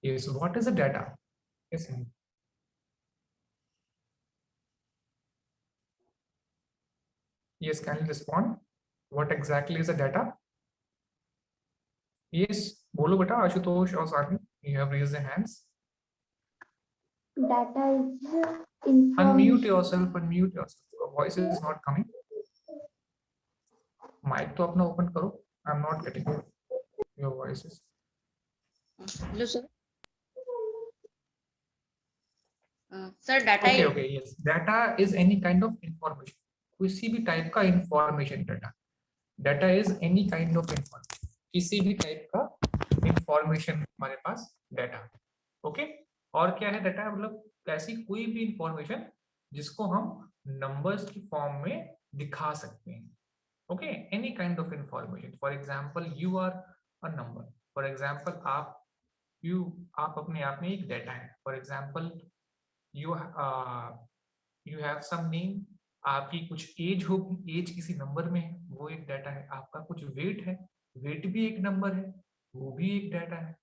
Yes, what is the data? Yes. Yes, can you respond? What exactly is the data? Yes, bolo beta. Ashutosh or Sani, you have raised your hands. Data is information. Unmute yourself. Unmute yourself. Your voice is not coming. Mic to अपना open करो. I'm not getting your voices. Hello, sir. Sir, data Okay, is okay, yes. Data is any kind of information. किसी भी type का information data. Data is any kind of information. किसी भी type का information हमारे पास data. Okay? और क्या है data? मतलब ऐसी कोई भी information जिसको हम numbers की form में दिखा सकते हैं. Okay? Any kind of information. For example, you are a number. For example, आप अपने आप में एक data है. For example, you have some name. आपकी कुछ एज होगी, एज किसी नंबर में है, वो एक डाटा है. आपका कुछ वेट है, वेट भी एक नंबर है, वो भी एक डाटा है.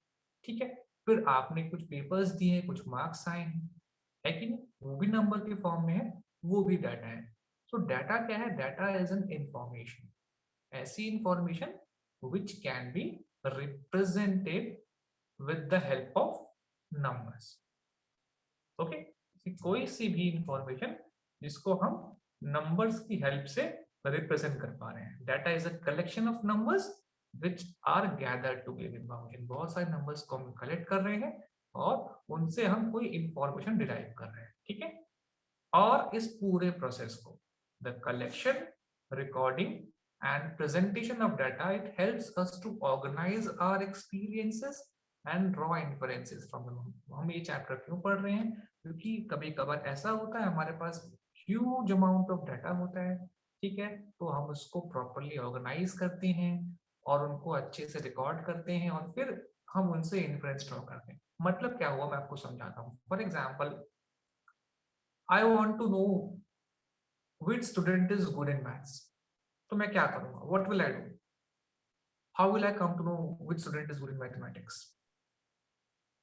ठीक है. फिर आपने कुछ पेपर्स दिए हैं, कुछ मार्क्स आए हैं, है कि नहीं, वो भी नंबर के फॉर्म में है, वो भी डाटा है. सो डाटा क्या है? Data is an information. ऐसी information which can be represented with the help of numbers. Okay. कोई सी भी इंफॉर्मेशन जिसको हम नंबर्स की हेल्प से रिप्रेजेंट कर पा रहे हैं. Data is a collection of numbers which are gathered to give information. बहुत सारे नंबर्स को हम कलेक्ट कर रहे हैं और उनसे हम कोई इंफॉर्मेशन डिराइव कर रहे हैं. ठीक है. और इस पूरे प्रोसेस को the collection, recording and presentation of data, it helps us to organise our experiences and draw inferences from them. हम ये चैप्टर क्यों पढ़ रहे हैं? क्योंकि कभी कभार ऐसा होता है हमारे पास ह्यूज अमाउंट ऑफ डाटा होता है. ठीक है. तो हम उसको प्रॉपरली ऑर्गेनाइज करते हैं और उनको अच्छे से रिकॉर्ड करते हैं और फिर हम उनसे इन्फरेंस ड्रॉ करते हैं. मतलब क्या हुआ, मैं आपको समझाता हूँ. For example, I want to know which student is good in maths. तो मैं क्या करूंगा? What will I do? How will I come to know which student is good in mathematics?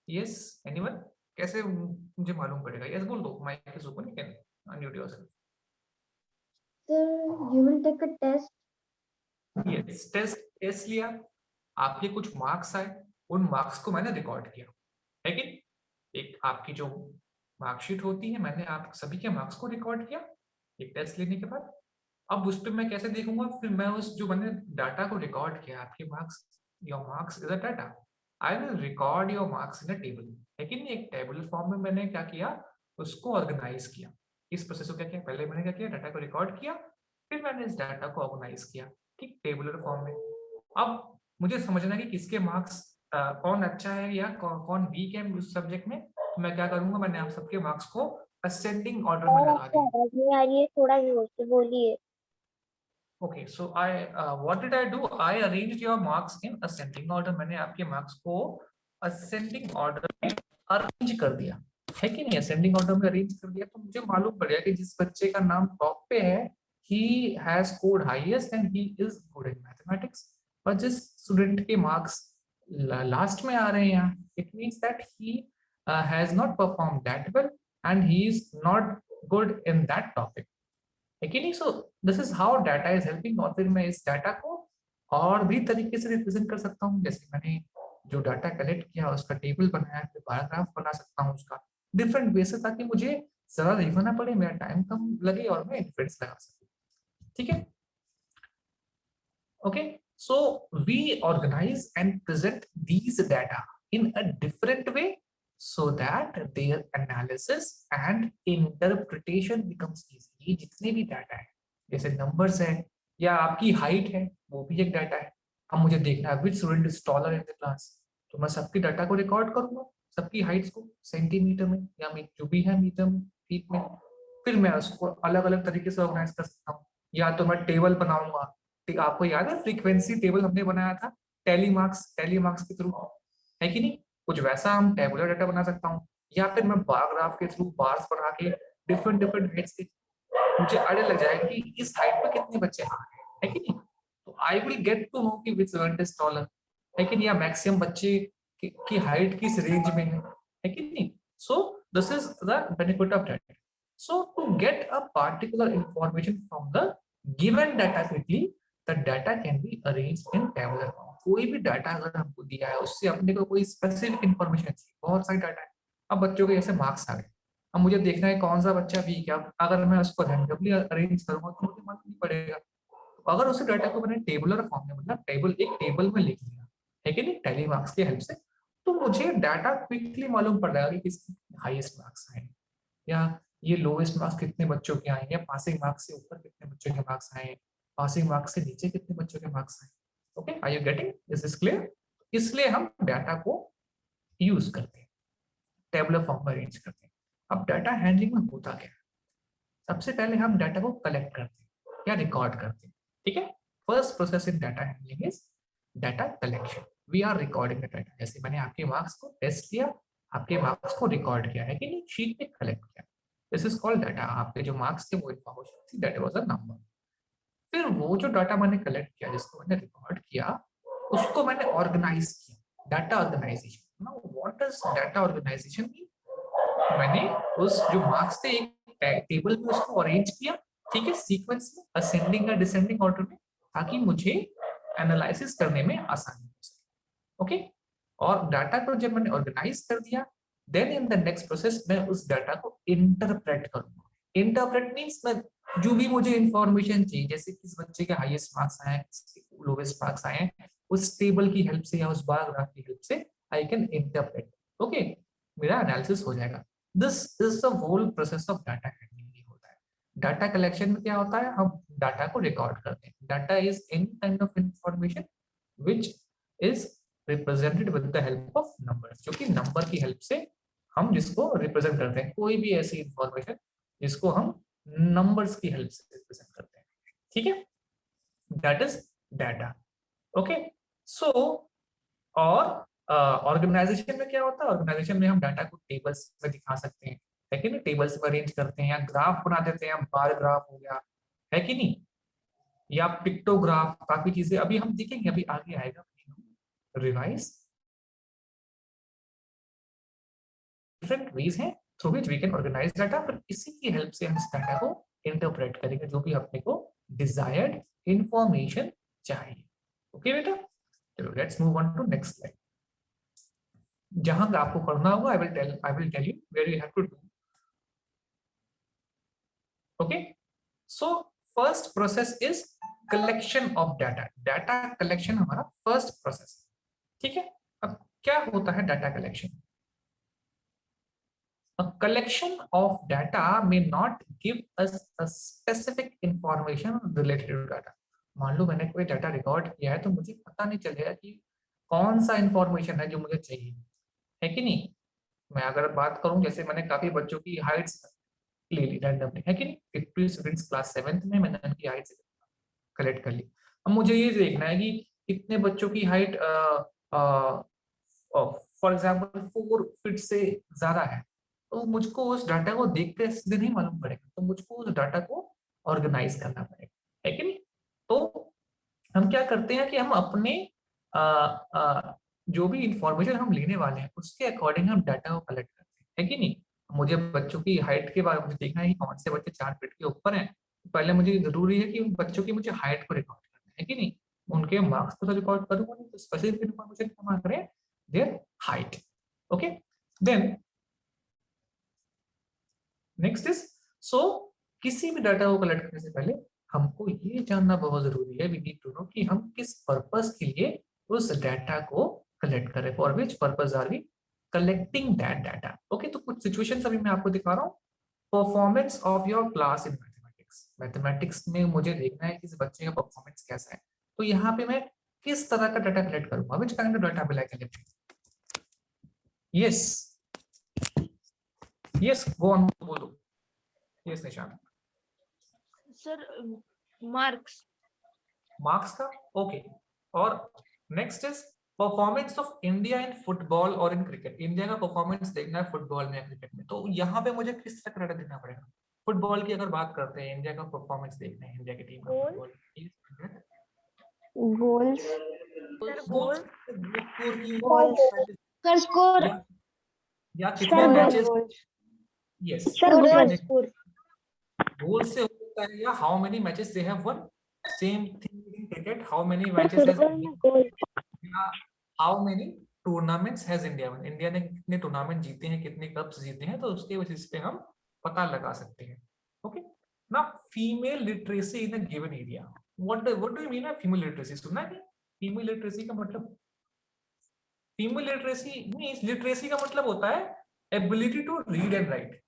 Yes, anyone? कैसे मुझे मालूम पड़ेगा? Yes, बोल दो. Mic is open. You can unmute yourself. Sir, you will take a test. Yes, test लिया, आपके कुछ marks आए, उन मार्क्स को मैंने रिकॉर्ड किया, है कि एक आपकी जो मार्कशीट होती है, मैंने आप सभी के मार्क्स को रिकॉर्ड किया एक टेस्ट लेने के बाद. अब उस पर मैं कैसे देखूंगा? फिर मैं उस जो मैंने डाटा को रिकॉर्ड किया, आपके marks, your marks is a data, I will record your marks in a table. लेकिन एक टेबल फॉर्म में मैंने क्या किया? उसको ऑर्गेनाइज किया. इस प्रोसेस को क्या किया? पहले मैंने क्या किया? डाटा को रिकॉर्ड किया, फिर मैंने इस डाटा को ऑर्गेनाइज किया, ठीक, टेबुलर फॉर्म में. अब मुझे समझना है कि किसके मार्क्स कौन अच्छा है या कौन वीक है उस सब्जेक्ट में. तो मैं क्या करूंगा? मैंने आप सबके मार्क्स को असेंडिंग ऑर्डर में लगा दिया. आवाज नहीं आ रही है, थोड़ा जोर से बोलिए. Okay, so what did I do? I arranged your marks in ascending order. मैंने आपके मार्क्स को ascending order में अरेंज कर दिया, है कि नहीं? ascending order में अरेंज कर दिया तो मुझे मालूम पड़ गया कि जिस बच्चे का नाम टॉप पे है, he has scored highest and he is good in mathematics. और जिस स्टूडेंट के मार्क्स लास्ट में आ रहे हैं यहाँ, it means that he has not performed that well and he is not good in that topic. लेकिन सो this is how data is helping. और फिर मैं इस डाटा को और भी तरीके से रिप्रेजेंट कर सकता हूँ. जैसे मैंने जो डाटा कलेक्ट किया उसका टेबल बनाया, फिर पैराग्राफ बना सकता हूँ उसका डिफरेंट वे से, ताकि मुझे ज्यादा देखना ना पड़े, मेरा टाइम कम लगे और मैं इन्फ्रेंस लगा सकूँ. ठीक है. Okay. So we organise and present these data in a different way so that their analysis and interpretation becomes easy. ये जितने भी डाटा है, जैसे नंबर्स है या आपकी हाइट है, वो भी एक डाटा है. अब मुझे देखना है which student is taller in the class, तो मैं सबकी डाटा को रिकॉर्ड करूंगा, सबकी हाइट्स को सेंटीमीटर में या जो भी है मीटर में, फीट में. फिर मैं उसको अलग अलग तरीके से ऑर्गेनाइज कर सकता हूँ. या तो मैं टेबल बनाऊंगा. आपको याद है फ्रीक्वेंसी टेबल हमने बनाया था टेली मार्क्स के थ्रू, है कि नहीं? कुछ वैसा हम टेबुलर डाटा बना सकता हूँ. या फिर मैं बार ग्राफ के थ्रू बार्स बना के डिफरेंट हाइट्स के मुझे आइडिया लग जाएगा कि इस हाइट पे कितने बच्चे आ रहे हैं, है कि नहीं? तो I will get to know कि विच स्टूडेंट इज टॉलर, है कि नहीं? या मैक्सिमम बच्चे कि हाइट किस रेंज में है कि नहीं. So this is the benefit of data. So to get a particular information from the given data quickly, the data can be arranged in tabular form. कोई भी डाटा अगर हमको दिया है उससे अपने को कोई स्पेसिफिक इंफॉर्मेशन चाहिए, बहुत सारी डाटा है. अब बच्चों के जैसे मार्क्स आ गए, अब मुझे देखना है कौन सा बच्चा वीक है. अगर मैं उसको रैंडमली अरेंज करूंगा तो मुझे मालूम नहीं पड़ेगा. तो अगर उसी डाटा को मैंने टेबुलर फॉर्म में, मतलब एक टेबल में लिख लिया है कि नहीं, टैली मार्क्स की हेल्प से, तो मुझे डाटा क्विकली मालूम पड़ जाएगा कि किसके हाईएस्ट मार्क्स आए, या ये लोएस्ट मार्क्स कितने बच्चों के आए, या पासिंग मार्क्स से ऊपर कितने बच्चों के मार्क्स आए, पासिंग मार्क्स से नीचे कितने बच्चों के मार्क्स आए. Okay, are you getting, is this clear? इसलिए हम डाटा को यूज करते हैं, टेबुलर फॉर्म में अरेंज करते हैं. अब डाटा हैंडलिंग में होता क्या है? सबसे पहले हम डाटा को कलेक्ट करते हैं या रिकॉर्ड करते हैं. ठीक है, first process in data handling is data collection. We are recording the data. जैसे मैंने आपके मार्क्स को टेस्ट किया, आपके मार्क्स को रिकॉर्ड किया है कि नहीं, शीट पे कलेक्ट किया. This is called data. आपके जो मार्क्स थे वो इंफॉर्मेशन थी, दैट वाज अ नंबर. फिर वो जो डाटा मैंने कलेक्ट किया, जिसको मैंने रिकॉर्ड किया, उसको मैंने ऑर्गेनाइज किया. Data organisation. Now what does data organisation mean? मैंने उस जो मार्क्स थे एक टेबल में उसको अरेंज किया, ठीक है, सीक्वेंस में, असेंडिंग या डिसेंडिंग ऑर्डर में, ताकि मुझे एनालिसिस करने में आसानी हो सके. ओके, और डाटा को जब मैंने ऑर्गेनाइज कर दिया, then in the next process मैं उस डाटा को इंटरप्रेट करूंगा. इंटरप्रेट मींस मैं जो भी मुझे इंफॉर्मेशन चाहिए, जैसे किस बच्चे के हाईएस्ट मार्क्स आए हैं, किसके लोवेस्ट मार्क्स आए हैं, उस टेबल की हेल्प से या उस बार ग्राफ की हेल्प से आई कैन इंटरप्रेट. ओके, मेरा एनालिसिस हो जाएगा. This is the whole process of data handling होता है. डाटा कलेक्शन में क्या होता है, हम डाटा को रिकॉर्ड करते हैं. Data is any kind of information which is represented with the help of numbers, जो कि नंबर की हेल्प से हम जिसको रिप्रेजेंट करते हैं. कोई भी ऐसी इंफॉर्मेशन जिसको हम नंबर्स की हेल्प से रिप्रेजेंट करते हैं. ठीक है, दैट इज डाटा. ओके, सो और ऑर्गेनाइजेशन में क्या होता है? ऑर्गेनाइजेशन में हम डाटा को टेबल्स में दिखा सकते हैं, है कि नहीं, टेबल्स में अरेंज करते हैं, या ग्राफ बना देते हैं, बार ग्राफ हो गया, है कि नहीं, या पिक्टोग्राफ. काफी चीजें अभी हम देखेंगे, अभी आगे आएगा रिवाइज. डिफरेंट वेज हैं through which we can organise data. फिर इसी की हेल्प से हम इस डाटा को इंटरप्रेट करेंगे, जो भी अपने को डिजायर्ड इंफॉर्मेशन चाहिए. ओके बेटा, चलो let's move on to next slide. जहां पे आपको करना होगा, I will tell you where you have to do. Okay, so first process is collection of data. Data collection हमारा फर्स्ट प्रोसेस. ठीक है, अब क्या होता है data collection? A collection of data may not give us a specific information related to data. मान लो मैंने कोई डाटा रिकॉर्ड किया है, तो मुझे पता नहीं चलेगा कि कौन सा इंफॉर्मेशन है जो मुझे चाहिए, है कि नहीं. मैं अगर बात करूं, जैसे मैंने काफी बच्चों की हाइट्स ले ली रैंडमली, है कि नहीं, 50 स्टूडेंट्स क्लास 7th में मैंने उनकी हाइट कलेक्ट कर ली. अब मुझे ये देखना है कि कितने बच्चों की हाइट फॉर एग्जाम्पल 4 फीट से ज्यादा है. तो मुझको उस डाटा को देख के सीधे नहीं मालूम पड़ेगा, तो मुझको उस डाटा को ऑर्गेनाइज करना पड़ेगा, है कि नहीं. तो हम क्या करते हैं कि हम अपने जो भी इंफॉर्मेशन हम लेने वाले हैं उसके अकॉर्डिंग हम डाटा को कलेक्ट करते हैं, है कि नहीं. मुझे बच्चों की हाइट के बारे में देखना है कि कौन से बच्चे 4 फीट के ऊपर हैं. पहले मुझे जरूरी है कि उन बच्चों की मुझे हाइट को रिकॉर्ड करना है कि नहीं. उनके मार्क्स को तो रिकॉर्ड करूंगा नहीं, तो स्पेसिफिक इंफॉर्मेशन जमा करें, their height. Okay, then next is, so किसी भी डाटा को कलेक्ट करने से पहले हमको ये जानना बहुत जरूरी है, वी नीड टू नो कि हम किस पर्पस के लिए उस डाटा को कलेक्ट करें. For which purpose are we collecting that data. Okay, तो कुछ सिचुएशंस अभी मैं आपको दिखा रहा हूँ. Performance of your class in mathematics. Mathematics में मुझे देखना है कि इस बच्चे का परफॉर्मेंस कैसा है, तो यहाँ पे मैं किस तरह का डाटा कलेक्ट करूंगा. विच kind of data will I collect? Yes yes, go on, बोलो. यस निशान. Sir marks. मार्क्स का, ओके. और next is performance of India in football और इन क्रिकेट. इंडिया का परफॉर्मेंस देखना है फुटबॉल में या क्रिकेट में, तो यहाँ पे मुझे किस तरह का डाटा देना पड़ेगा? फुटबॉल की अगर बात करते हैं, इंडिया का परफॉर्मेंस देखना है, इंडिया की टीम का football. Goals. Goals. Goals. Sir score या कितने मैचेस, यस सर गोल गोल से होता है, या how many matches they have one, same thing in cricket, how many matches has India, how many tournaments has India one, India ने कितने tournament जीते हैं, कितने कप्स जीते हैं, तो उसके बेसिस पे हम पता लगा सकते हैं। Okay, now female literacy in a given area, what do you mean by female literacy? सुना है फीमेल लिटरेसी का मतलब? फीमेल लिटरेसी मींस, लिटरेसी का मतलब होता है ability to read and write,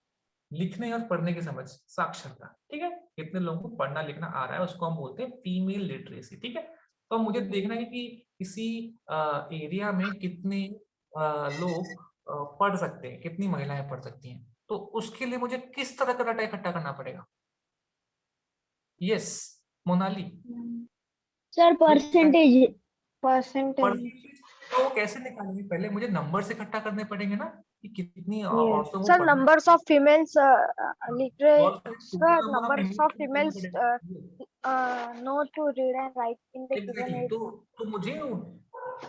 लिखने और पढ़ने की समझ, साक्षरता। ठीक है, कितने लोगों को पढ़ना लिखना आ रहा है उसको हम बोलते हैं फीमेल लिटरेसी। ठीक है, तो मुझे देखना है कि किसी एरिया में कितने लोग पढ़ सकते हैं, कितनी महिलाएं पढ़ सकती हैं, तो उसके लिए मुझे किस तरह का डाटा इकट्ठा करना पड़ेगा? Yes Monali, sir percentage percentage तो कैसे निकालेंगे? पहले मुझे नंबर से इकट्ठा करने पड़ेंगे ना, कि कितनी औरतों को Sir, पढ़ना, numbers of females literate. और फिर Sir, total number of numbers of Indian females know to read and write in the given exactly, age. तो मुझे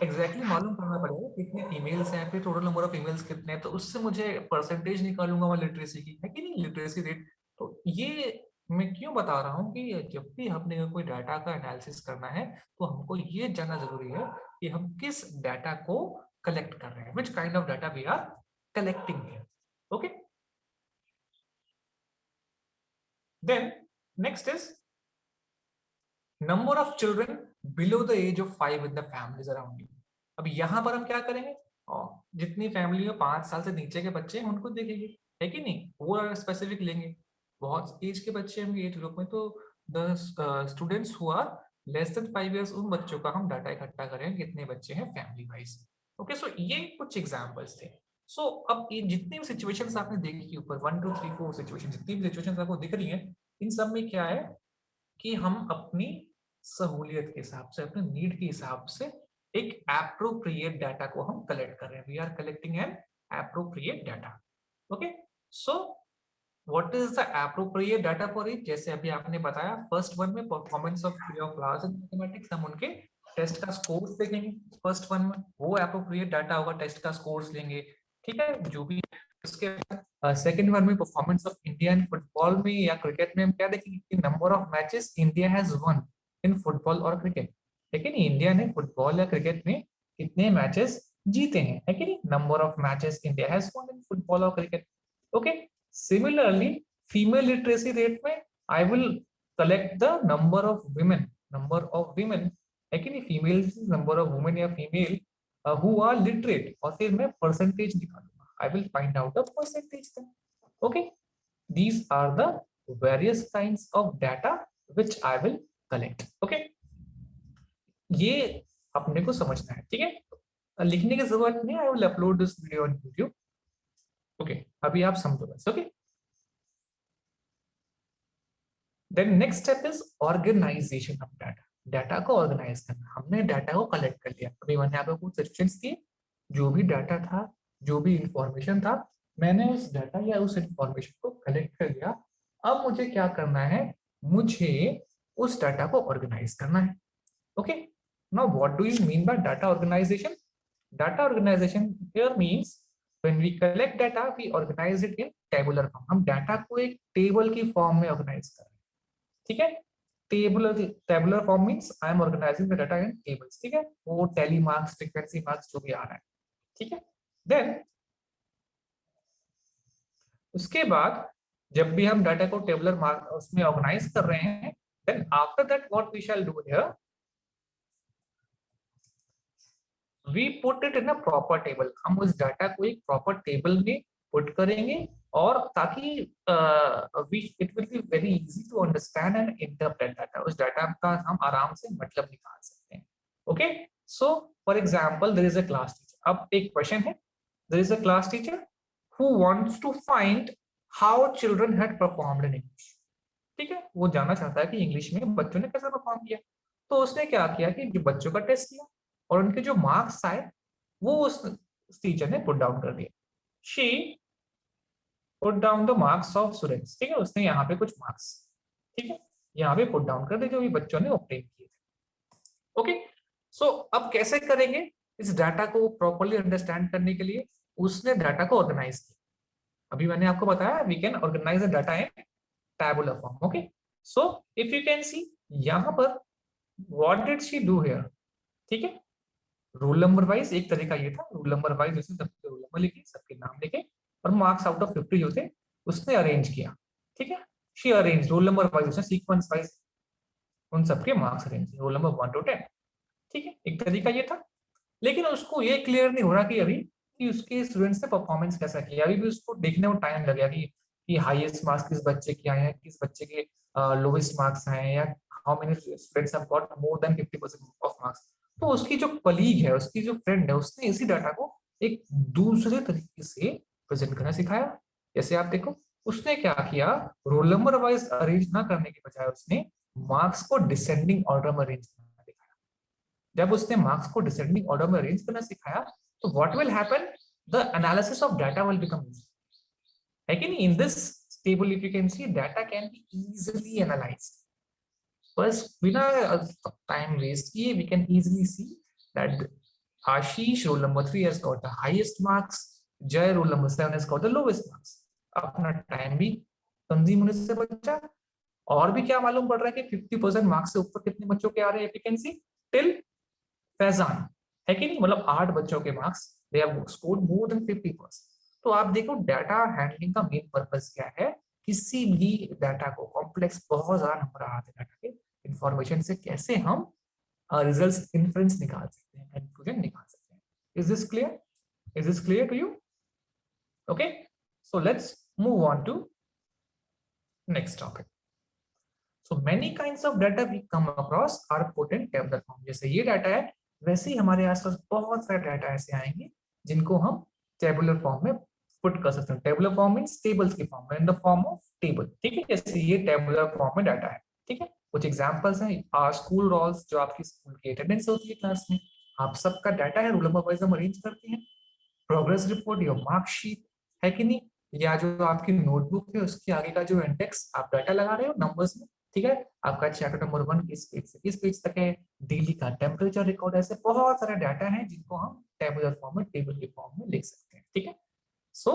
एग्जैक्टली मालूम करना पड़ेगा कितने फीमेल्स हैं, फिर टोटल नंबर ऑफ फीमेल्स कितने हैं, तो उससे मुझे परसेंटेज निकालूंगा मैं लिटरेसी की, है कि नहीं, लिटरेसी रेट। तो ये मैं क्यों बता रहा हूँ कि जब भी हमने कोई डाटा का एनालिसिस करना है तो हमको ये जानना जरूरी है कि हम किस डाटा को कलेक्ट कर रहे हैं, which kind of data we are collecting here. Okay, then next is number of children below the age of 5 in the families around you. अब यहाँ पर हम क्या करेंगे, और जितनी फैमिली में 5 साल से नीचे के बच्चे हैं उनको देखेंगे, है कि नहीं, वो स्पेसिफिक लेंगे। बहुत एज के बच्चे होंगे एज ग्रुप में, तो the students who are less than 5 years, उन बच्चों का हम डाटा इकट्ठा करेंगे कितने बच्चे हैं फैमिली वाइज। ओके, सो ये कुछ एग्जांपल्स थे। सो अब ये जितनी भी सिचुएशंस आपने देखी ऊपर 1 2 3 4 सिचुएशन, जितनी भी सिचुएशंस आपको दिख रही हैं, इन सब में क्या है कि हम अपनी सहूलियत के हिसाब से, अपने नीड के हिसाब से एक एप्रोप्रिएट डाटा को हम कलेक्ट कर रहे हैं। We are collecting an appropriate data. Okay, so what is the appropriate data for it? जैसे अभी आपने बताया फर्स्ट वन में performance of class in mathematics, हम उनके टेस्ट का स्कोर्स देखेंगे फर्स्ट वन में, वो एप्रोप्रिएट डाटा होगा, टेस्ट का स्कोर्स लेंगे। ठीक है, जो भी उसके सेकंड वन में performance of India in football में या क्रिकेट में हम क्या देखेंगे कि number of matches India has won in football और क्रिकेट, है कि नहीं, इंडिया ने फुटबॉल या क्रिकेट में कितने मैचेस जीते हैं, है कि नहीं, number of matches India has won in football और cricket. Okay, similarly female literacy rate में I will collect the number of women, है कि नहीं, फीमेल नंबर ऑफ वुमेन या फीमेल हु आर लिटरेट, और फिर मैं परसेंटेज निकालूंगा, I will find out the percentage then. Okay, these are the various kinds of data which I will collect. Okay, ये अपने को समझना है। ठीक है, लिखने की जरूरत नहीं, I will upload this video on YouTube. Okay, अभी आप समझो बस। Okay, then next step is organization of data. Data को ऑर्गेनाइज करना, हमने डाटा को कलेक्ट कर लिया, अभी मैंने आपको कुछ सजेशंस दिए, जो भी डाटा था, जो भी इंफॉर्मेशन था, मैंने उस डाटा या उस इंफॉर्मेशन को कलेक्ट कर लिया। अब मुझे क्या करना है, मुझे उस डाटा को ऑर्गेनाइज करना है। Okay, now what do you mean by data organisation? Data organisation here means when we collect data we organise it in tabular form. हम डाटा को एक टेबल की फॉर्म में ऑर्गेनाइज कर रहे हैं। ठीक है, tabular form means I am organising the data in tables. ठीक है, वो टैली मार्क्स, फ्रीक्वेंसी मार्क्स जो भी आ रहा है। ठीक है, देन उसके बाद जब भी हम डाटा को टेबुलर मार्क उसमें ऑर्गेनाइज कर रहे हैं, then after that what we shall do here, we put it in a proper table. हम उस डाटा को एक प्रॉपर टेबल में पुट करेंगे, और ताकि it will be very easy to understand and interpret data. उस डाटा का हम आराम से मतलब निकाल सकते हैं। Okay, so for example there is a class teacher. अब एक क्वेश्चन है, there is a class teacher who wants to find how children had performed in English. ठीक है, वो जानना चाहता है कि इंग्लिश में बच्चों ने कैसे परफॉर्म किया। तो उसने क्या किया कि जो बच्चों का टेस्ट किया और उनके जो मार्क्स आए वो उस टीचर ने पुट डाउन कर दिया। She put down the marks of students. ठीक है, उसने यहाँ पे कुछ मार्क्स, ठीक है, यहाँ पे पुट डाउन कर दिए जो भी बच्चों ने ऑब्टेन किए थे। ओके, सो अब कैसे करेंगे, इस डाटा को प्रॉपर्ली अंडरस्टैंड करने के लिए उसने डाटा को ऑर्गेनाइज किया। अभी मैंने आपको बताया we can organise the data in tabular form. Okay, so if you can see यहाँ पर what did she do here, ठीक है, रोल नंबर वाइज एक तरीका ये था, रोल नंबर वाइज उसने सबके रोल नंबर लिखे, सबके नाम लिखे और मार्क्स आउट ऑफ 50 जो थे उसने अरेंज किया। ठीक है, she arrange roll number wise, उसने सीक्वेंस वाइज उन सबके marks arrange, roll number 1 to 10। ठीक है, एक तरीका ये था। लेकिन उसको ये क्लियर नहीं हो रहा कि अभी कि उसके स्टूडेंट्स ने परफॉर्मेंस कैसा किया, अभी भी उसको देखने में टाइम लगेगा कि हाईएस्ट मार्क्स किस बच्चे के आए हैं, किस बच्चे के लोवेस्ट मार्क्स आए हैं, या how many students have got more than 50% of marks. तो उसकी जो कलीग है, उसकी जो फ्रेंड है, उसने इसी डाटा को एक दूसरे तरीके से प्रेजेंट करना सिखाया। जैसे आप देखो, उसने क्या किया, रोल नंबर वाइज अरेंज ना करने के बजाय उसने मार्क्स को डिसेंडिंग ऑर्डर में अरेंज करना दिखाया। जब उसने मार्क्स को डिसेंडिंग ऑर्डर में अरेंज करना सिखाया तो what will happen, the analysis of data will become easy, है कि नहीं। In this table if you can see data can be easily analysed, बस बिना टाइम वेस्ट किए we can easily see that Ashish roll number 3 has got the highest marks, Jay roll number 7 has got the lowest marks। अपना time भी consume होने से बचा, और भी क्या मालूम पड़ रहा है कि 50% मार्क्स से ऊपर कितने बच्चों के आ रहे हैं एफिशिएंसी टिल फैजान, है कि नहीं, मतलब 8 बच्चों के marks they have scored more than 50%। तो आप देखो डाटा हैंडलिंग का मेन पर्पस क्या है, किसी भी डाटा को कॉम्प्लेक्स बहुत ज्यादा नंबर आते हैं डाटा के इंफॉर्मेशन से कैसे हम रिजल्ट्स इन्फ्रेंस निकाल सकते हैं, कंक्लूजन निकाल सकते हैं। Is this clear, is this clear to you? Okay, so let's move on to next topic. So many kinds of data we come across are put in tabular form। जैसे ये data है वैसे ही हमारे आसपास बहुत सारे डाटा ऐसे आएंगे जिनको हम टेबुलर फॉर्म में पुट कर सकते हैं। टेबुलर फॉर्म मींस टेबल्स की फॉर्म में, in the form of table. ठीक है, जैसे ये टेबुलर फॉर्म में डाटा है। ठीक है, कुछ एग्जांपल्स हैं, स्कूल रोल्स, जो आपकी स्कूल की अटेंडेंस होती है क्लास में, आप सबका डाटा है, रोल नंबर वाइज हम अरेंज करते हैं। प्रोग्रेस रिपोर्ट, योर मार्कशीट, है कि नहीं, या जो आपकी नोटबुक है उसके आगे का जो इंडेक्स आप डाटा लगा रहे हो नंबर्स में। ठीक है, आपका चैप्टर नंबर 1 किस पेज से किस पेज तक है, डेली का टेम्परेचर रिकॉर्ड, ऐसे बहुत सारे डाटा हैं जिनको हम टेबुलर फॉर्म में, टेबल के फॉर्म में लिख सकते हैं। ठीक है, so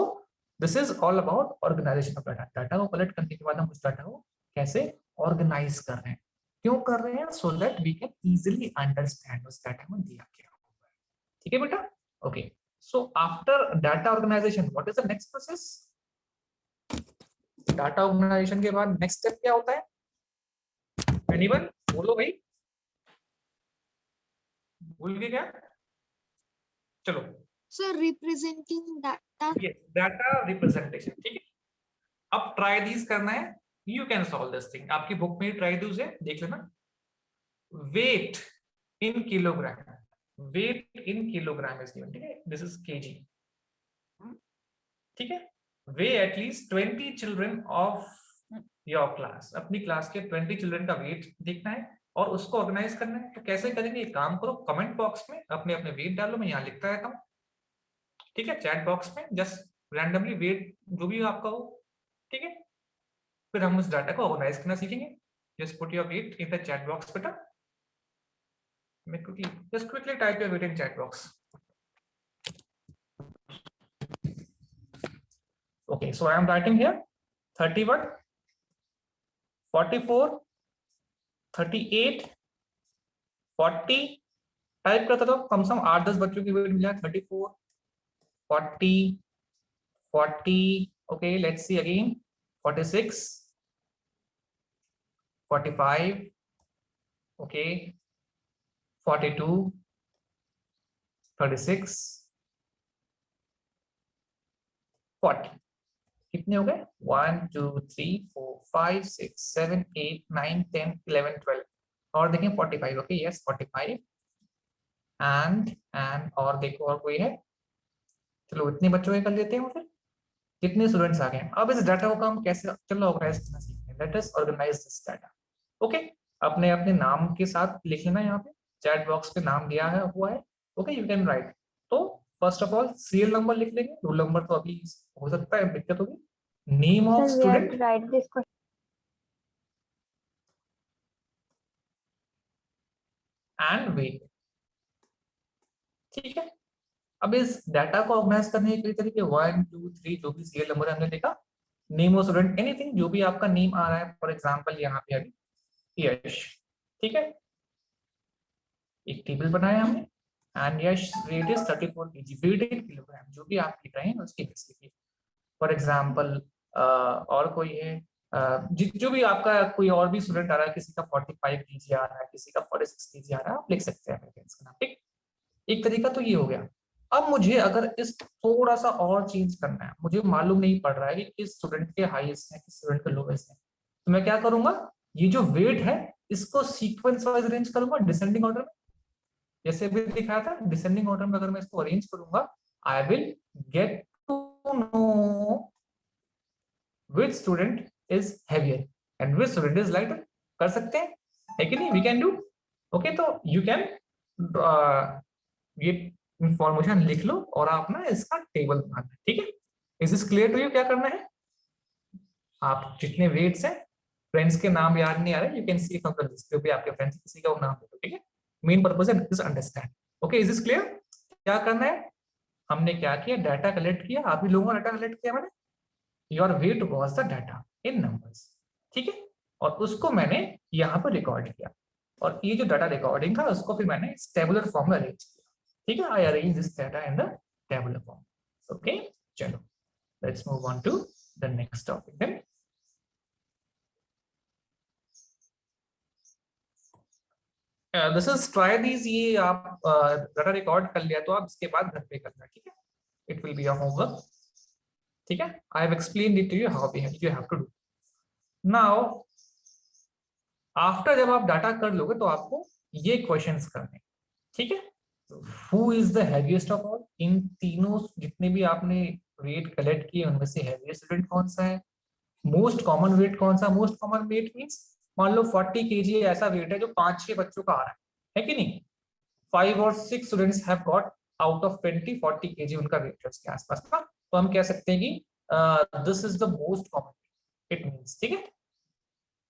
this is all about organisation of data. Data को कलेक्ट करने के बाद हम उस डाटा को कैसे ऑर्गेनाइज कर रहे हैं, क्यों कर रहे हैं, so that we can easily understand उस डाटा में दिया क्या हुआ है। ठीक है बेटा, okay. So after data organization, what is the next process? Data organization के बाद next step क्या होता है? Anyone? बोलो भाई, भूल गए क्या? चलो। Sir, representing data. Yes, data representation। ठीक है, अब try these करना है। You can solve this thing। आपकी बुक में try these है, देख लेना। Weight in kilogram, weight in kilogram is given। ठीक है, this is kg। ठीक है, weigh at least 20 children of your class। अपनी क्लास के 20 चिल्ड्रन का वेट देखना है और उसको ऑर्गेनाइज करना है। तो कैसे करेंगे, एक काम करो, कमेंट बॉक्स में अपने अपने वेट डालो, मैं यहाँ लिखता रहता हूँ। ठीक है, चैट बॉक्स में जस्ट रैंडमली वेट जो भी आपका हो। ठीक है, फिर हम उस डाटा को ऑर्गेनाइज करना सीखेंगे। Just put your weight in the chat box बेटा। मैं just quickly type your weight in chat box। Okay, so I am writing here 31, 44, 38, 40 type करता तो कम से कम 8-10 बच्चों की वेट मिला। 34, 40, 40, okay, let's see again, 46, 45, okay, 42, 36, 40। कितने हो गए? 1 2 3 4 5 6 7 8 9 10 11 12 और देखें 45। ओके, यस 45 एंड और देखो और कोई है? चलो इतने बच्चों के कर लेते हैं। फिर कितने स्टूडेंट्स आ गए? अब इस डाटा को हम कैसे चलो ऑर्गेनाइज करना सीखते हैं। Let us organise this data. Okay, अपने अपने नाम के साथ लिख लेना, यहाँ पे चैट बॉक्स पे नाम दिया है हुआ है। Okay, you can write. तो first of all serial number लिख लेंगे, रोल नंबर तो अभी हो सकता है दिक्कत होगी। Name of Sir, we have student to write this question. And weight. ठीक है। अब इस डाटा को ऑर्गेनाइज करने के कई तरीके 1 2 3 जो भी सीरियल नंबर हमने देखा, नेम ऑफ स्टूडेंट एनीथिंग जो भी आपका नेम आ रहा है, फॉर एग्जांपल यहाँ पे अभी यश, ठीक है, एक टेबल बनाया हमने and Yash weight is 34 kg, weight in kilogram, जो भी आप लिख रहे हैं उसकी बेस लिखिए। फॉर एग्जांपल और कोई है जो भी आपका कोई और भी स्टूडेंट आ रहा है, किसी का 45 kg आ रहा है, किसी का 46 kg आ रहा है, आप लिख सकते हैं इसका नाम, ठीक। एक तरीका तो ये हो गया। अब मुझे अगर इस थोड़ा सा और चेंज करना है, मुझे मालूम नहीं पड़ रहा है कि किस स्टूडेंट के हाईएस्ट है, किस स्टूडेंट के लोवेस्ट है, तो मैं क्या करूंगा, ये जो वेट है इसको सीक्वेंस वाइज अरेंज करूंगा डिसेंडिंग ऑर्डर में, जैसे अभी दिखाया था डिसेंडिंग ऑर्डर में अगर मैं इसको अरेंज करूंगा, I will get to know which student is heavier and which student is lighter। कर सकते हैं, है कि नहीं, we can do। ओके, तो you can ये इंफॉर्मेशन लिख लो और आप ना इसका टेबल बनाना, ठीक है। Is this clear to you? क्या करना है, आप जितने वेट्स हैं, फ्रेंड्स के नाम याद नहीं आ रहे, you can C from the list, भी आपके फ्रेंड्स किसी का नाम दे, ठीक है। Main purpose is understand. Okay, is this clear? क्या करना है, हमने क्या किया, डाटा कलेक्ट किया, आप ही लोगों ने डाटा कलेक्ट किया मैंने, your weight was the data in numbers, ठीक है, और उसको मैंने यहाँ पर रिकॉर्ड किया, और ये जो डाटा रिकॉर्डिंग था उसको फिर मैंने टेबुलर फॉर्म में अरेंज किया, ठीक है। I arrange this data in the tabular form. Okay, चलो let's move on to the next topic then. This is try these, ये आप डाटा रिकॉर्ड कर लिया तो आप इसके बाद घर पे करना, ठीक है, it will be a homework, ठीक है। I have explained it to you how you have to do. Now after जब आप डाटा कर लोगे तो आपको ये क्वेश्चंस करने, ठीक है। Who is the heaviest of all, इन तीनों जितने भी आपने वेट कलेक्ट किए उनमें से हैवीएस्ट स्टूडेंट कौन सा है, मोस्ट कॉमन वेट कौन सा, मोस्ट कॉमन वेट मींस मान लो 40 kg ऐसा वेट है जो 5-6 बच्चों का आ रहा है कि नहीं, 5 और 6 students have got out of 20 40 kg उनका वेट है उसके आसपास का, तो हम कह सकते हैं कि this is the most common, it means, ठीक है।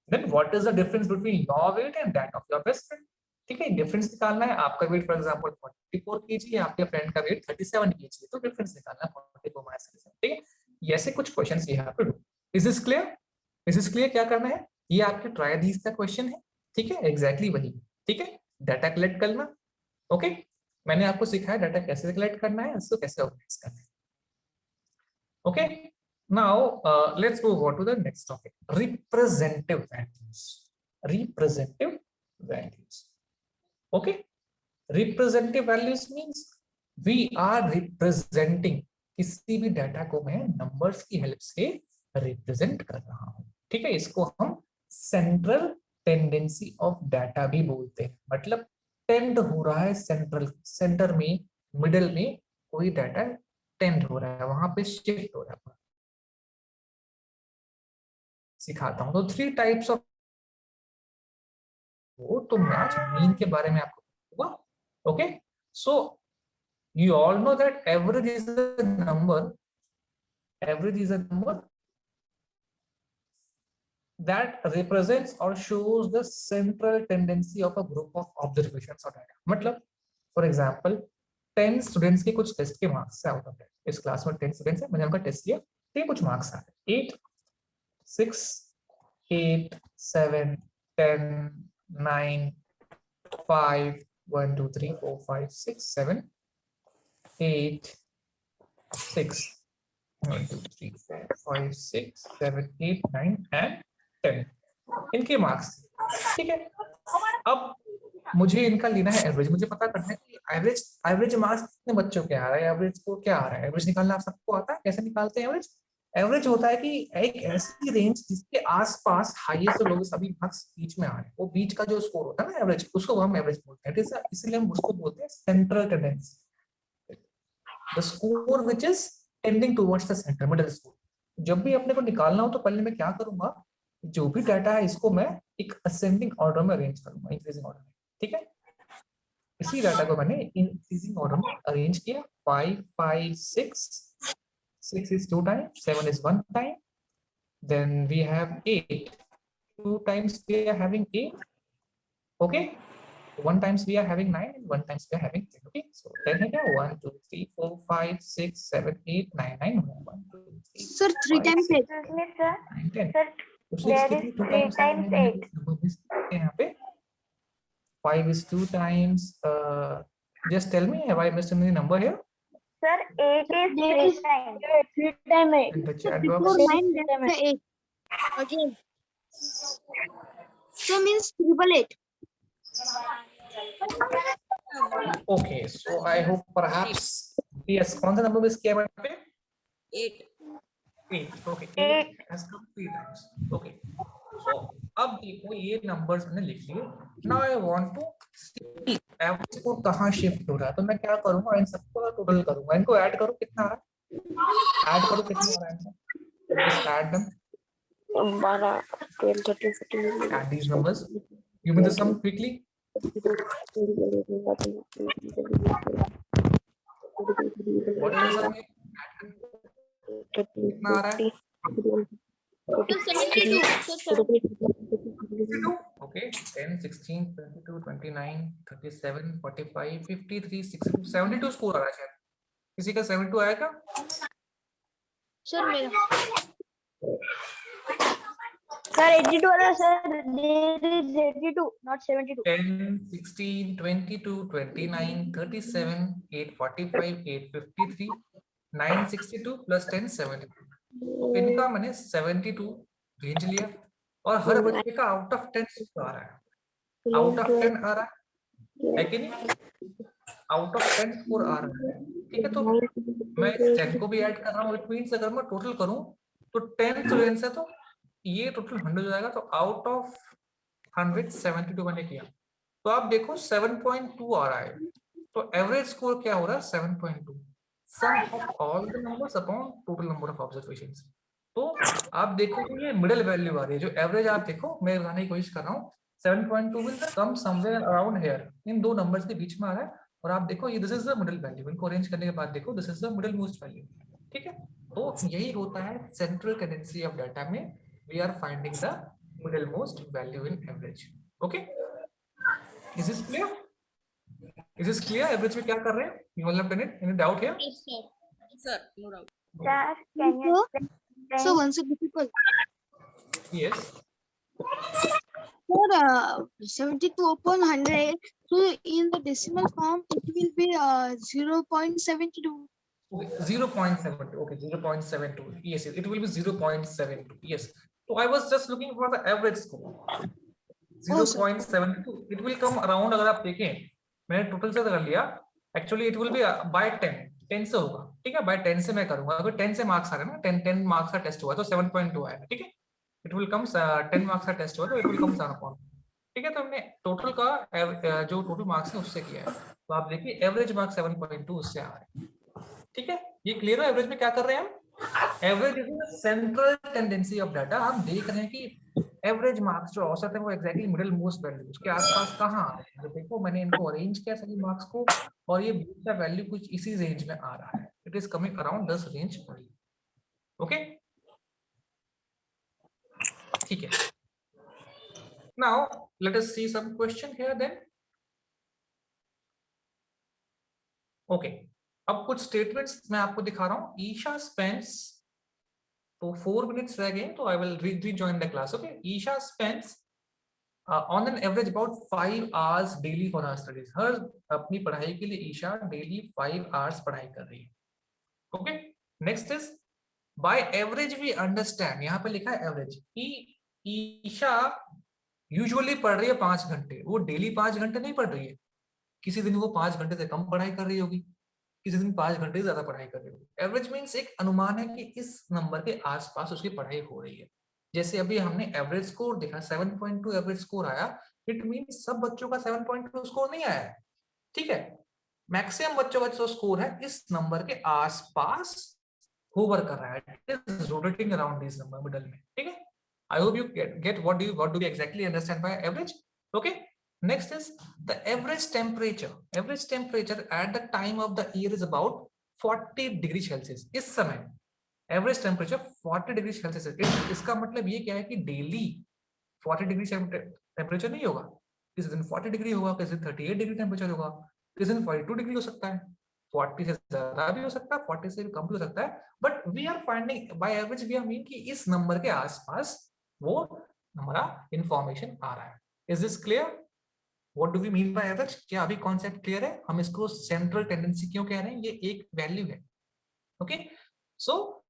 Then what is the difference between your weight and that of your best friend? ठीक है, डिफरेंस निकालना है, आपका वेट फॉर एग्जांपल 44 kg है, आपके फ्रेंड का वेट 37 kg है, तो डिफरेंस निकालना है 44 माइनस 37, ठीक है। ऐसे कुछ questions you have to do. Is this clear? Is this clear? क्या करना है, ये आपके ट्राई दीज का क्वेश्चन है, ठीक है, एग्जैक्टली वही, ठीक है। डाटा कलेक्ट करना, ओके, मैंने आपको सिखाया डाटा कैसे कलेक्ट करना है, इसको कैसे ऑर्गेनाइज करना है, okay. Now, let's move on to the next topic, representative values. Representative values. Okay. Representative values means we are representing, किसी भी डाटा को मैं नंबर्स की हेल्प से रिप्रेजेंट कर रहा हूं, ठीक है। इसको हम सेंट्रल टेंडेंसी ऑफ डाटा भी बोलते हैं, मतलब टेंड हो रहा है सेंट्रल, सेंटर में, मिडल में कोई डाटा टेंड हो रहा है, वहां पे शिफ्ट हो रहा है। सिखाता हूं तो 3 टाइप्स ऑफ, वो तो मैं आज मीन के बारे में आपको बताऊंगा, okay. So you all know that average is a number, average is a number that represents or shows the central tendency of a group of observations or data। मतलब फॉर एग्जांपल 10 स्टूडेंट्स के कुछ test के marks से out of 10, इस class में 10 students है, मैंने उनका टेस्ट लिया, तो कुछ मार्क्स आ रहे 8 6 8 7 10 9 5 1 2 3 4 5 6 7 8 6 1 2 3 4 5 6 7 8 9 and 10, इनके मार्क्स, ठीक है। अब मुझे इनका लेना है एवरेज, मुझे पता करना है कि एवरेज मार्क्स कितने बच्चों के आ रहा है, एवरेज को क्या आ रहा है, एवरेज निकालना आप सबको आता है, कैसे निकालते हैं एवरेज? एवरेज होता है कि एक ऐसी रेंज जिसके आसपास हाईएस्ट और लोएस्ट सभी मार्क्स बीच में आ रहे हैं, वो बीच का जो स्कोर होता है ना एवरेज, उसको हम एवरेज बोलते हैं, इसलिए हम उसको बोलते हैं central tendency, the score which is tending towards the centre, middle score. जब भी अपने को निकालना हो तो पहले मैं क्या करूंगा, जो भी डाटा है इसको मैं एक असेंडिंग ऑर्डर में अरेंज करूंगा, इंक्रीजिंग ऑर्डर में, ठीक है। इसी डाटा को मैंने इंक्रीजिंग ऑर्डर में अरेंज किया, 5 5 6 is 2 times, 7 is 1 time, then we have 8, 2 times we are having 8, okay, 1 times we are having 9 and 1 times we are having 10. Okay, so 10 है क्या? 1 2 3 4 5 6 7 8 9 9 1 2 3 Sir, 3 5 times 6 8. Excuse me, sir. 9 10. Sir, तो 6 there कितनी is 2 3 times आया है, times मैंने 8. कुछ number miss किए यहाँ पे. 5 is 2 times. Just tell me, have I missed any number here? Sir, 8 is There 3 is times. 3 times 8. In the Sir, chat before box. 9, that's the 8. Again. So means 888. Okay, so I hope perhaps yes. कौन सा number miss किया है यहाँ पे? 8. 8. Okay, 8 has come 3 times. Okay. So अब देखो ये numbers मैंने लिख लिए. Now I want to see average score कहाँ shift हो रहा है. तो मैं क्या करूँगा, इन सबको total करूँगा. इनको add करो, कितना आ रहा है? Add करो, कितना आ रहा है? Just add them. 12, 12, 13, 14. Add these numbers. Give me the sum quickly. What is the sum? कितना आ रहा है? 72. Sir, 52. Okay, 10, 16, 22, 29, 37, 45, 53, 62, 72 स्कोर आ रहा है शायद. किसी का 72 आया क्या? sir, मेरा. Sir, 82 other, sir. There is 82, not 72. 10, 16, 22, 29, 37, 845, 853, 962 plus 10, 72. तो इनका मैंने 72 रेंज लिया और हर बच्चे का आउट ऑफ 10 स्कोर आ रहा है. आउट ऑफ 10 आ रहा है कि नहीं? आउट ऑफ 10 स्कोर आ रहा है. ठीक है, तो मैं इस 10 को भी ऐड कर रहा हूँ. इट मींस अगर मैं टोटल करूं तो 10 रेंज है, तो ये टोटल 100 हो जाएगा. तो आउट ऑफ 172 मैंने किया. तो आप देखो 7.2 आ रहा है. तो एवरेज स्कोर क्या हो रहा है? 7.2. Sum of all the numbers upon total number of observations. तो आप देखो कि ये मिडिल वैल्यू आ रही है. जो एवरेज आप देखो, मैं बताने की कोशिश कर रहा हूँ, 7.2 will come somewhere around here. इन दो नंबर्स के बीच में आ रहा है. और आप देखो ये this is the middle value. इनको अरेंज करने के बाद देखो this is the middle most value. ठीक है, तो यही होता है सेंट्रल टेंडेंसी ऑफ डाटा में. We are finding the middle most value in average. Okay, is this clear? Is this clear? Average में क्या कर रहे हैं? You all have done it? Any doubt here? Yes, sir. Sir, no doubt. Sir, can you explain? So once it difficult. Yes. Sir, 72 upon 100. So in the decimal form, it will be 0.72. Okay, 0.72. Okay, 0.72. Yes, it will be 0.72. Yes. So I was just looking for the average score. 0.72. It will come around. अगर आप देखें, मैंने total से कर लिया. Actually it will be by 10 से होगा. ठीक है, बाय 10 से मैं करूंगा. अगर 10 से मार्क्स आ रहे हैं ना, 10 मार्क्स का टेस्ट हुआ तो 7.2 आएगा. ठीक है, इट विल कम 10 मार्क्स का टेस्ट हुआ तो इट विल कम 7. ठीक है, तो हमने टोटल का जो टोटल मार्क्स है उससे किया है. तो आप देखिए एवरेज मार्क्स 7.2 उससे आ रहे हैं. ठीक है, ये क्लियर है? एवरेज में क्या कर रहे हैं हम? Average is central tendency of data. हम देख रहे हैं कि एवरेज मार्क्स जो औसत है वो एग्जैक्टली मिडिल मोस्ट वैल्यू उसके आसपास कहाँ आ रहे हैं. तो देखो मैंने इनको अरेंज किया सभी मार्क्स को और ये बीच का वैल्यू कुछ इसी रेंज में आ रहा है. It is coming around 10 range only. Okay, ठीक है. Now let us see some question here then. Okay, अब कुछ स्टेटमेंट्स मैं आपको दिखा रहा हूँ. ईशा स्पेंड्स, तो 4 मिनट्स रह गए तो I will rejoin the class. Okay, Isha spends on an average about 5 hours daily for her studies. हर अपनी पढ़ाई के लिए ईशा डेली 5 hours पढ़ाई कर रही है. Okay, next is by average we understand. यहाँ पे लिखा है एवरेज कि ईशा यूजुअली पढ़ रही है 5 घंटे. वो डेली 5 घंटे नहीं पढ़ रही है. किसी दिन वो 5 घंटे से कम पढ़ाई कर रही होगी, किसी दिन 5 घंटे ज्यादा पढ़ाई कर रही होगी. एवरेज मीन्स एक अनुमान है कि इस नंबर के आसपास उसकी पढ़ाई हो रही है. जैसे अभी हमने एवरेज स्कोर देखा 7.2 एवरेज स्कोर आया. इट मीन्स सब बच्चों का 7.2 स्कोर नहीं आया है. ठीक है, मैक्सिमम बच्चों का जो स्कोर है इस नंबर के आसपास होवर कर रहा है. It is rotating around this number middle में. ठीक है, I hope you get what do you exactly understand by average. Okay, next is the average temperature. Average temperature at the time of the year is about 40 degree Celsius. इस समय average temperature 40 degree Celsius है. इसका मतलब ये क्या है कि daily 40 degree temperature नहीं होगा. किसी दिन 40 डिग्री होगा, किसी दिन 38 डिग्री टेम्परेचर होगा, किसी दिन 42 डिग्री हो सकता है, 40 से ज्यादा भी हो सकता है, 40 से भी कम भी हो सकता है, but we are finding by average, we are mean कि इस नंबर के आसपास वो हमारा इंफॉर्मेशन आ रहा है। Is this clear? What do we mean by average? क्या अभी कॉन्सेप्ट क्लियर है? हम इसको सेंट्रल टेंडेंसी क्यों कह रहे हैं? ये एक वैल्यू है। Okay, so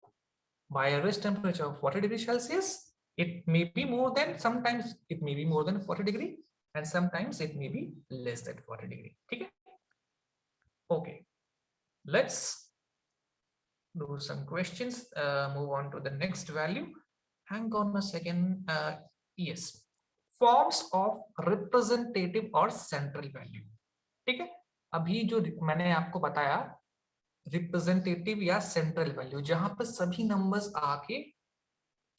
by average temperature of 40 degrees Celsius, it may be more than, sometimes it may be more than 40 degree and sometimes it may be less than 40 degree. ठीक है? Okay, let's do some questions. Move on to the next value. Hang on a second. Yes, forms of representative or central value. ठीक है, अभी जो मैंने आपको बताया representative या सेंट्रल वैल्यू, जहां पर सभी नंबर्स आके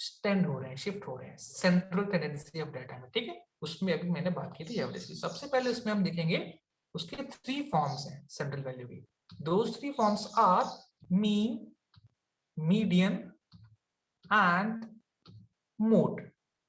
स्टैंड हो रहे हैं, शिफ्ट हो रहे हैं, सेंट्रल टेंडेंसी ऑफ डाटा में। ठीक है, उसमें अभी मैंने बात की थी एवरेज की। सबसे पहले उसमें हम देखेंगे उसके 3 फॉर्म्स हैं सेंट्रल वैल्यू की। Those 3 forms are mean, median and mode.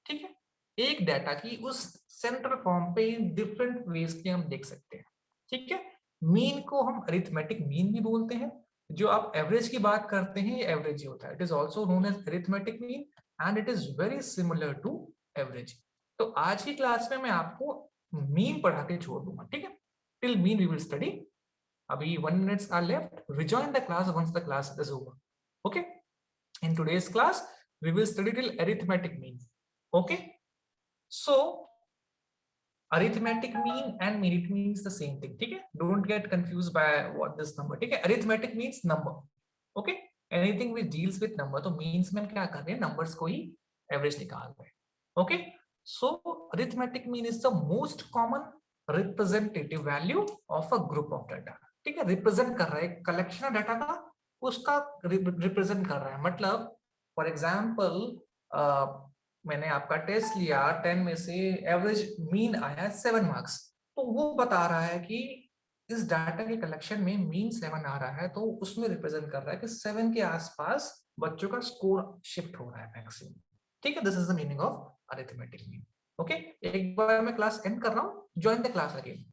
ठीक है, एक डाटा की उस सेंट्रल फॉर्म पे डिफरेंट वेज के हम देख सकते हैं। ठीक है, मीन को हम अरिथमेटिक मीन भी बोलते हैं। जो आप एवरेज की बात करते हैं, ये एवरेज ही होता है। It is also known as arithmetic mean and it is very similar to average. तो आज की क्लास में मैं आपको मीन पढ़ा के छोड़ दूंगा। ठीक है, till mean we will study. अभी 1 minutes are left. Rejoin the class once the class is over. Okay, in today's class we will study till arithmetic mean. Okay, so arithmetic mean and mean, it means the same thing. ठीक है, don't get confused by what this number. ठीक है, arithmetic means number. Okay, anything which deals with number, तो means में हम क्या कर रहे हैं, numbers को ही average निकाल रहे हैं. Okay, so arithmetic mean is the most common representative value of a group of data. ठीक है, represent कर रहा है collection of data का, उसका represent कर रहा है। मतलब फॉर एग्जाम्पल मैंने आपका टेस्ट लिया, 10 में से एवरेज मीन आया 7 मार्क्स, तो वो बता रहा है कि इस डाटा के कलेक्शन में मीन 7 आ रहा है, तो उसमें रिप्रेजेंट कर रहा है कि 7 के आसपास बच्चों का स्कोर शिफ्ट हो रहा है मैक्सिमम। ठीक है, this is the meaning of arithmetic mean. Okay, एक बार मैं क्लास एंड कर रहा हूँ, ज्वाइन द क्लास अगेन।